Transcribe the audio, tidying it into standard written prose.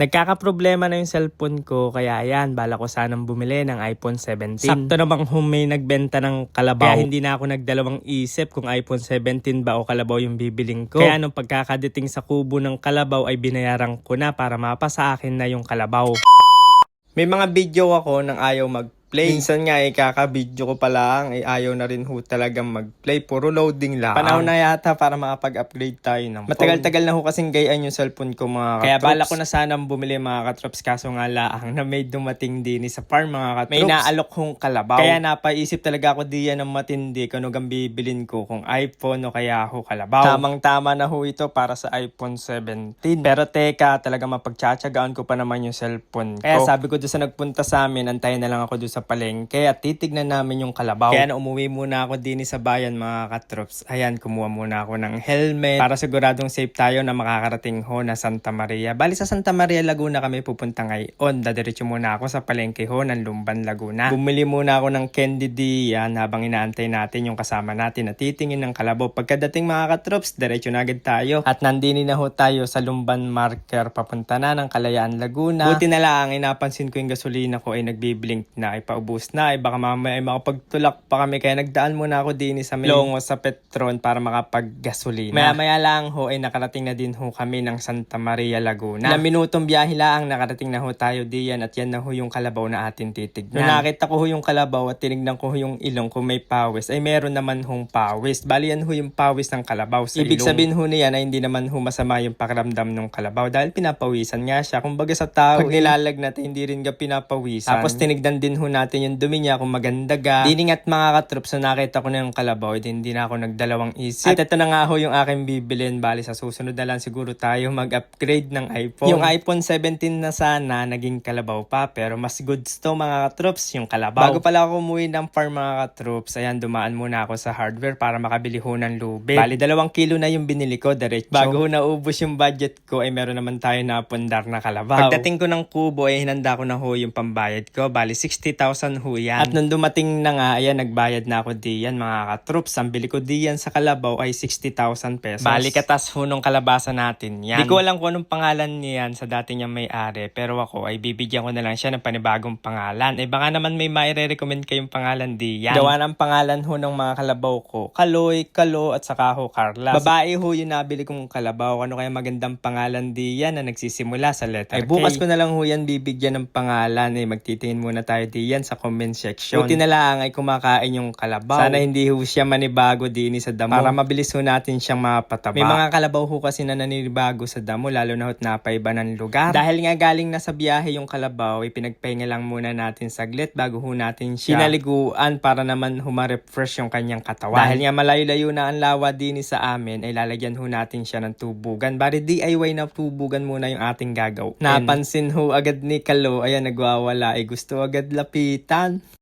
Nagkakaproblema na yung cellphone ko kaya ayan, bala ko sanang bumili ng iPhone 17. Sakto namang may nagbenta ng kalabaw. Kaya hindi na ako nagdalawang isip kung iPhone 17 ba o kalabaw yung bibiling ko. Kaya nung pagkakadating sa kubo ng kalabaw ay binayaran ko na para mapasa akin na yung kalabaw. May mga video ako nang ayaw mag-play. Minsan nga kakabidyo ko pa lang ayaw na rin talagang mag-play. Puro loading lang. Panahon na yata para makapag-upgrade tayo ng phone. Matagal-tagal na kasing gayaan yung cellphone ko mga katrops. Kaya bala ko na sanang bumili mga katrops. Kaso nga laang na may dumating din sa farm mga katrops. May naalok kong kalabaw. Kaya napaisip talaga ako diyan ng matindi kung ano bibilin ko. Kung iPhone o kaya ako kalabaw. Tamang-tama na ito para sa iPhone 17. Pero teka, talaga mapagtsatsagaan ko pa naman yung cellphone ko. Kaya sabi ko doon sa nagpunta sa amin, antayin na lang ako doon sa palengke at titignan namin yung kalabaw. Kaya umuwi muna ako din sa bayan mga katrops. Ayan, kumuha muna ako ng helmet para siguradong safe tayo na makakarating na Santa Maria. Bali sa Santa Maria, Laguna kami pupunta ngayon. Dadiretso muna ako sa palengke ng Lumban, Laguna. Bumili muna ako ng candy diyan habang inaantay natin yung kasama natin na titingin ng kalabaw. Pagkadating mga katrops, diretso na agad tayo. At nandini na tayo sa Lumban Marker papunta na ng Kalayaan, Laguna. Buti na lang, napansin ko yung gasolina ko ay nagbiblink na, paubos na, baka mamaya ay makapagtulak pa kami kaya nagdaan muna ako din sa Longo sa Petron para makapaggasolina. Maya-maya lang ay nakarating na din kami ng Santa Maria, Laguna. Ilang minutong biyahe lang nakarating na tayo diyan at yan na yung kalabaw na atin titignan. Nung nakita ko yung kalabaw at tinignan ko yung ilong kung may pawis ay meron naman pawis. Bali yan yung pawis ng kalabaw sa ibig ilong. Sabihin niyan ay hindi naman masama yung pakiramdam ng kalabaw dahil pinapawisan nga siya. Kumbaga sa tao, pag nilalagnatin hindi rin ka pinapawisan. Tapos tinignan din natin yung dumi niya kung maganda ga. Dining at mga katrops na nakita ko na yung kalabaw, hindi na ako nagdalawang isip. At ito na nga yung aking bibilin. Bali sa susunod na lang siguro tayo mag-upgrade ng iPhone. Yung iPhone 17 na sana naging kalabaw pa pero mas goods to mga katrops yung kalabaw. Bago pala ako umuwi ng farm mga katrops, ayan dumaan muna ako sa hardware para makabili ng lubid. Bali 2 kilo na yung binili ko diretso. Bago naubos yung budget ko ay meron naman tayo na pundar na kalabaw. Pagdating ko ng kubo ay hinanda ko na yung pambayad ko. Bali 60,000 yan. At nung dumating na nga, ayan, nagbayad na ako diyan mga katrops. Ang bili ko diyan sa kalabaw ay 60,000 pesos. Bali katas nung kalabasa natin yan. Di ko alam kung anong pangalan niyan sa dati niyang may-ari. Pero ako ay bibigyan ko na lang siya ng panibagong pangalan. Baka naman may maire-recommend kayong pangalan diyan. Gawa ng pangalan ng mga kalabaw ko. Kaloy, Kalo at saka Carla. Babae yung nabili kong kalabaw. Ano kaya magandang pangalan diyan na nagsisimula sa letter K? Bukas ko na lang yan bibigyan ng pangalan. Magtitingin muna tayo diyan sa comment section. Buti na lang ay kumakain yung kalabaw. Sana hindi siya manibago din sa damo para mabilis natin siyang mapataba. May mga kalabaw kasi na naninibago sa damo lalo na napaiba ng lugar. Dahil nga galing na sa biyahe yung kalabaw, ipinagpahinga lang muna natin saglit bago natin siya pinaliguan para naman ma-refresh yung kanyang katawan. Dahil nga malayo-layo na ang lawa din sa amin, ay lalagyan natin siya ng tubugan. Bari DIY na tubugan muna yung ating gagawin. Napansin agad ni Kalo, ayan nagwawala, gusto agad lapitan.